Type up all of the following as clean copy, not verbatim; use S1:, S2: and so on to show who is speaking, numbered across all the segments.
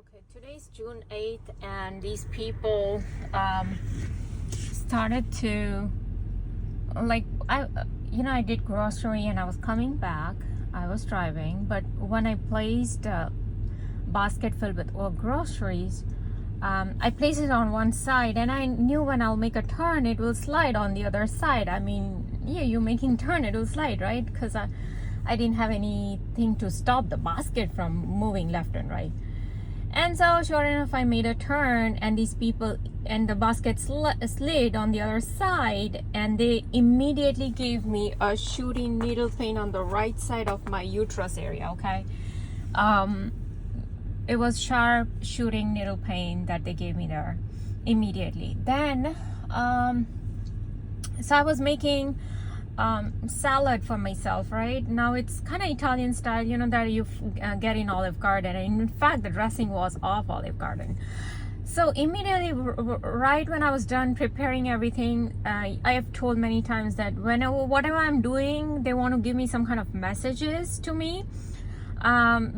S1: Okay, today's June 8th, and these people started to, like, I did grocery and I was coming back. I was driving, but when I placed a basket filled with all groceries, I placed it on one side, and I knew when I'll make a turn, it will slide on the other side. I mean, yeah, you're making turn, it will slide, right? Because I didn't have anything to stop the basket from moving left and right. And so sure enough, I made a turn, and these people and the basket slid on the other side, and they immediately gave me a shooting needle pain on the right side of my uterus area. Okay, it was sharp shooting needle pain that they gave me there immediately. Then so I was making salad for myself. Right now it's kind of Italian style, that you get in Olive Garden, and in fact the dressing was off Olive Garden. So immediately, right when I was done preparing everything, I have told many times that whatever I'm doing, they want to give me some kind of messages to me,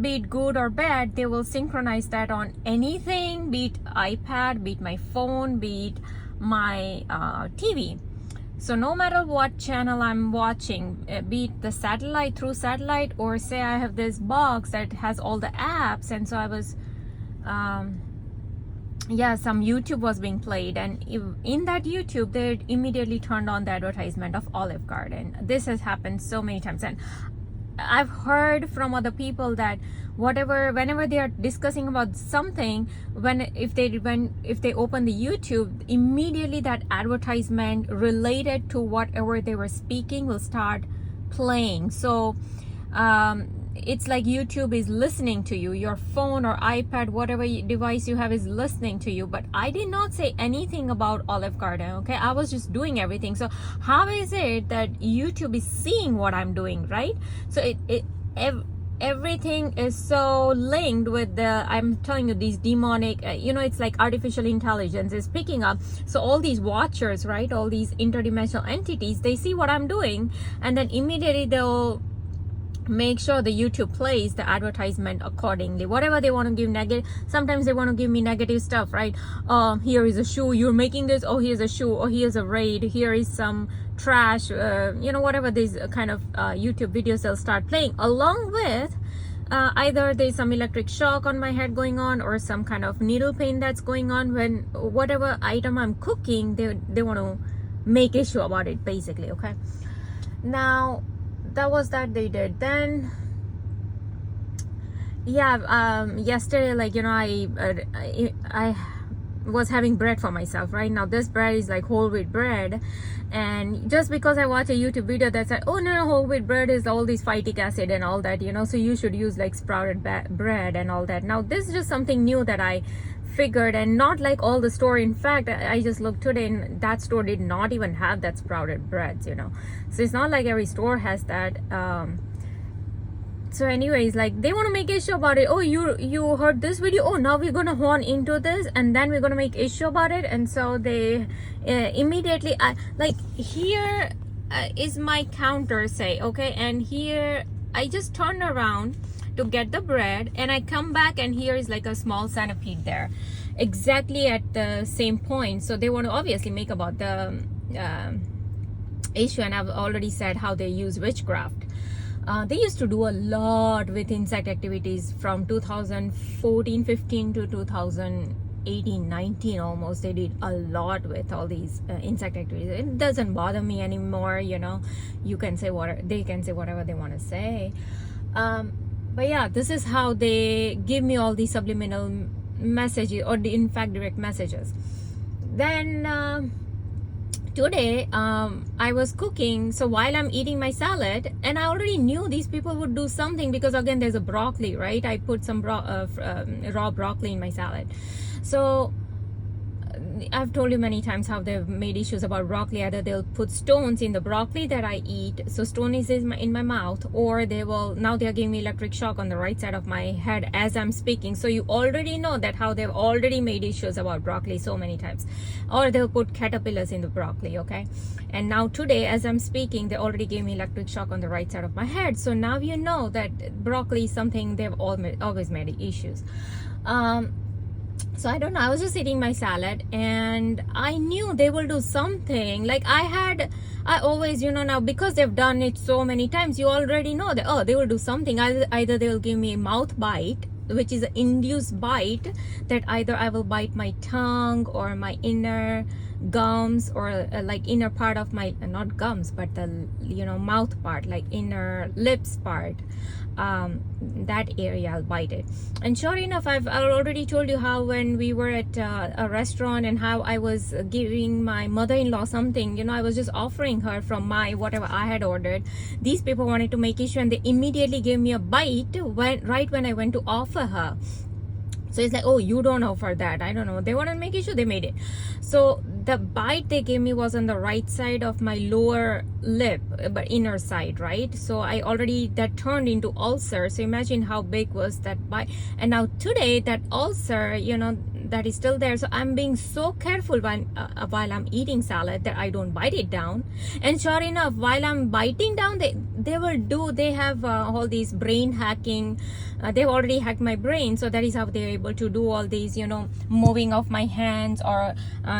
S1: be it good or bad. They will synchronize that on anything, be it iPad, be it my phone, be it my TV. So no matter what channel I'm watching, be it the satellite, or say I have this box that has all the apps, and so I was, some YouTube was being played, and in that YouTube, they immediately turned on the advertisement of Olive Garden. This has happened so many times, and I've heard from other people that whenever they are discussing about something, if they open the YouTube, immediately that advertisement related to whatever they were speaking will start playing. So it's like YouTube is listening to you. Your phone or iPad, whatever device you have, is listening to you. But I did not say anything about Olive Garden. Okay, I was just doing everything. So how is it that YouTube is seeing what I'm doing, right? So everything is so linked with I'm telling you, these demonic, it's like artificial intelligence is picking up. So all these watchers, right, all these interdimensional entities, they see what I'm doing, and then immediately they'll make sure the YouTube plays the advertisement accordingly. Whatever they want to give negative, sometimes they want to give me negative stuff, right? Here is a shoe, you're making this. Oh, here's a shoe. Oh, here's a raid. Here is some trash. Whatever these kind of YouTube videos they'll start playing, along with either there's some electric shock on my head going on, or some kind of needle pain that's going on when whatever item I'm cooking, they want to make issue about it, basically. Okay, now that was that they did. Then yesterday, I was having bread for myself. Right now this bread is like whole wheat bread, and just because I watched a YouTube video that said, oh no, whole wheat bread is all this phytic acid and all that, so you should use like sprouted bread and all that. Now this is just something new that I figured, and not like all the store. In fact, I just looked today, and that store did not even have that sprouted breads, so it's not like every store has that. So anyways, like, they want to make issue about it. Oh, you heard this video, oh, now we're gonna hone into this, and then we're gonna make issue about it. And so they immediately, here is my counter, say, okay, and here I just turn around to get the bread, and I come back, and here is like a small centipede there, exactly at the same point. So they want to obviously make about the issue, and I've already said how they use witchcraft. They used to do a lot with insect activities from 2014-15 to 2018-19 almost. They did a lot with all these insect activities. It doesn't bother me anymore. You can say they can say whatever they want to say. But yeah, this is how they give me all these subliminal messages, or in fact direct messages. Then today I was cooking, so while I'm eating my salad, and I already knew these people would do something, because again, there's a broccoli, right? I put some raw broccoli in my salad. So I've told you many times how they've made issues about broccoli. Either they'll put stones in the broccoli that I eat, so stone is in my mouth, or now they're giving me electric shock on the right side of my head as I'm speaking. So you already know that how they've already made issues about broccoli so many times. Or they'll put caterpillars in the broccoli, okay? And now today, as I'm speaking, they already gave me electric shock on the right side of my head. So now you know that broccoli is something they've always made issues. So I don't know, I was just eating my salad and I knew they will do something. Like I always, now because they've done it so many times, you already know that, oh, they will do something. Either they will give me a mouth bite, which is an induced bite, that either I will bite my tongue or my inner gums, or like inner part of my, not gums, but the mouth part, like inner lips part, that area I'll bite it. And sure enough, I've already told you how when we were at a restaurant and how I was giving my mother-in-law something, I was just offering her from my whatever I had ordered. These people wanted to make issue and they immediately gave me a bite right when I went to offer her. So it's like, oh, you don't offer that. I don't know. They want to make issue, they made it. So the bite they gave me was on the right side of my lower lip, but inner side, right? So that turned into ulcer. So imagine how big was that bite. And now today, that ulcer, that is still there. So I'm being so careful while I'm eating salad that I don't bite it down. And sure enough, while I'm biting down, they have all these brain hacking. They've already hacked my brain. So that is how they're able to do all these, moving of my hands or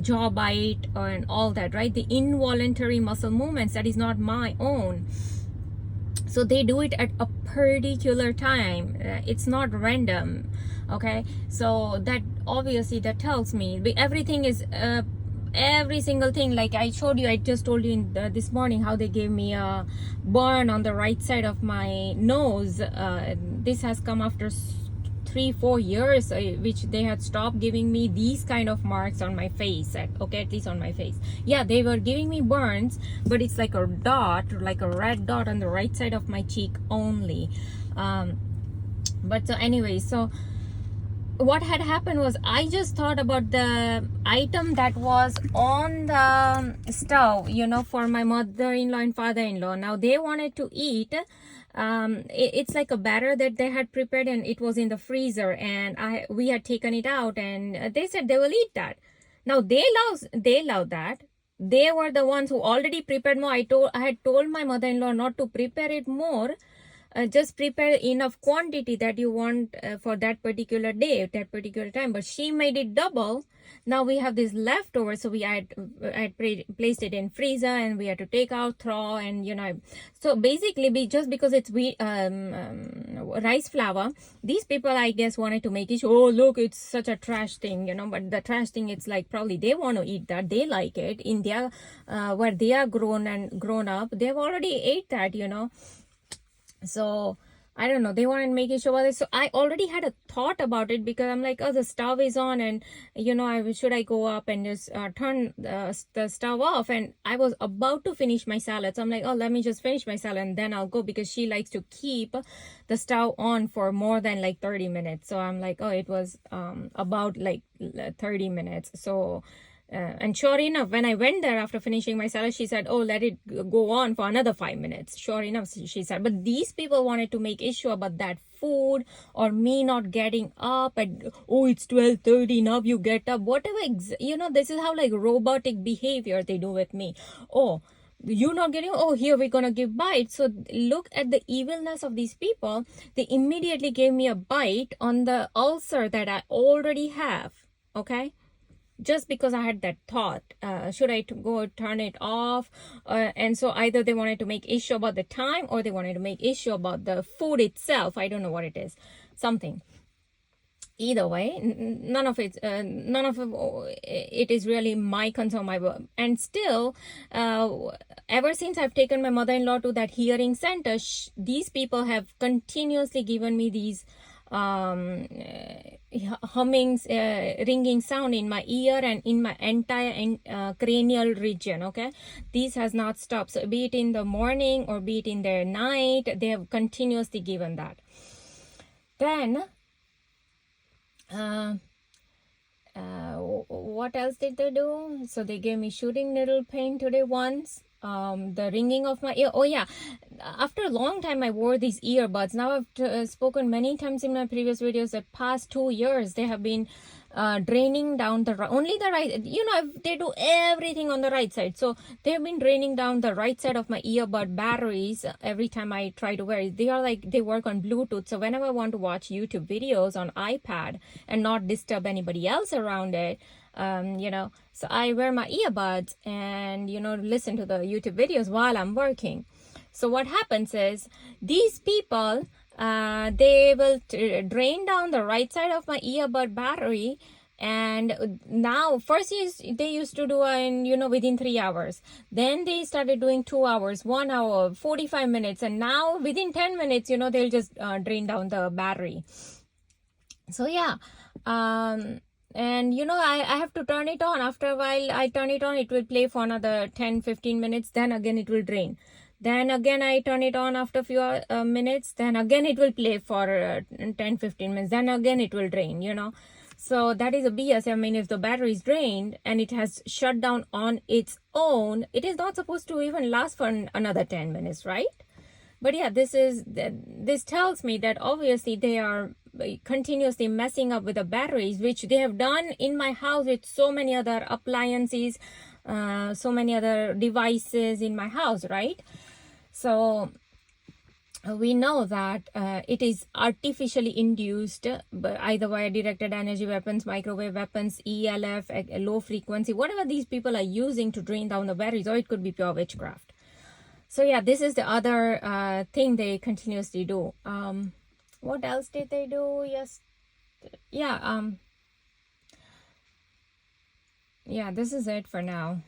S1: jaw bite and all that, right? The involuntary muscle movements, that is not my own. So they do it at a particular time. It's not random. Okay, so that obviously that tells me everything is every single thing. Like I just told you this morning how they gave me a burn on the right side of my nose. This has come after 3-4 years, which they had stopped giving me these kind of marks on my face. Okay, at least on my face. Yeah, they were giving me burns, but it's like a dot, like a red dot on the right side of my cheek only. But so anyway, so what had happened was I just thought about the item that was on the stove, for my mother-in-law and father-in-law. Now they wanted to eat. It's like a batter that they had prepared and it was in the freezer, and we had taken it out and they said they will eat that. Now they love that. They were the ones who already prepared more. I had told my mother-in-law not to prepare it more. Just prepare enough quantity that you want for that particular day, that particular time. But she made it double. Now we have this leftover, so I had placed it in freezer and we had to take out, throw, and so basically just because it's rice flour, these people I guess wanted to make it, oh look, it's such a trash thing, but the trash thing, it's like probably they want to eat that, they like it in their where they are grown up, they've already ate that, So I don't know, they want to make it show this. So I already had a thought about it because I'm like, oh, the stove is on, and should I go up and just turn the stove off? And I was about to finish my salad, so I'm like, oh, let me just finish my salad and then I'll go, because she likes to keep the stove on for more than like 30 minutes. So I'm like, oh, it was about like 30 minutes. So and sure enough, when I went there after finishing my salad, she said, oh, let it go on for another 5 minutes. Sure enough, she said. But these people wanted to make issue about that food or me not getting up, and oh, it's 12:30 now, you get up, whatever. This is how like robotic behavior they do with me. Oh, you're not getting, oh, here we're gonna give bites. So look at the evilness of these people. They immediately gave me a bite on the ulcer that I already have. Okay, just because I had that thought, should I go turn it off? And so either they wanted to make issue about the time, or they wanted to make issue about the food itself. I don't know what it is, something. Either way, none of it is really my concern. And still, ever since I've taken my mother-in-law to that hearing center, these people have continuously given me these humming, ringing sound in my ear and in my entire cranial region. Okay, this has not stopped. So be it in the morning or be it in the night, they have continuously given that. Then what else did they do? So they gave me shooting needle pain today once. The ringing of my ear. Oh yeah, after a long time I wore these earbuds. Now I've spoken many times in my previous videos that past 2 years they have been draining down only the right, they do everything on the right side, so they've been draining down the right side of my earbud batteries every time I try to wear it. They are like, they work on Bluetooth, so whenever I want to watch YouTube videos on iPad and not disturb anybody else around it, so I wear my earbuds and listen to the YouTube videos while I'm working. So what happens is, these people, they will drain down the right side of my earbud battery. And now, first they used to do within 3 hours. Then they started doing 2 hours, 1 hour, 45 minutes. And now within 10 minutes, they'll just drain down the battery. So yeah. And I have to turn it on. After a while I turn it on, it will play for another 10-15 minutes, then again it will drain. Then again I turn it on after a few minutes, then again it will play for 10-15 minutes, then again it will drain. So that is a BS. I mean, if the battery is drained and it has shut down on its own, it is not supposed to even last for another 10 minutes, right? But yeah, this tells me that obviously they are continuously messing up with the batteries, which they have done in my house with so many other appliances, so many other devices in my house, right? So we know that it is artificially induced, but either via directed energy weapons, microwave weapons, ELF, low frequency, whatever these people are using to drain down the batteries, or it could be pure witchcraft. So yeah, this is the other thing they continuously do. What else did they do? Yes, yeah, this is it for now.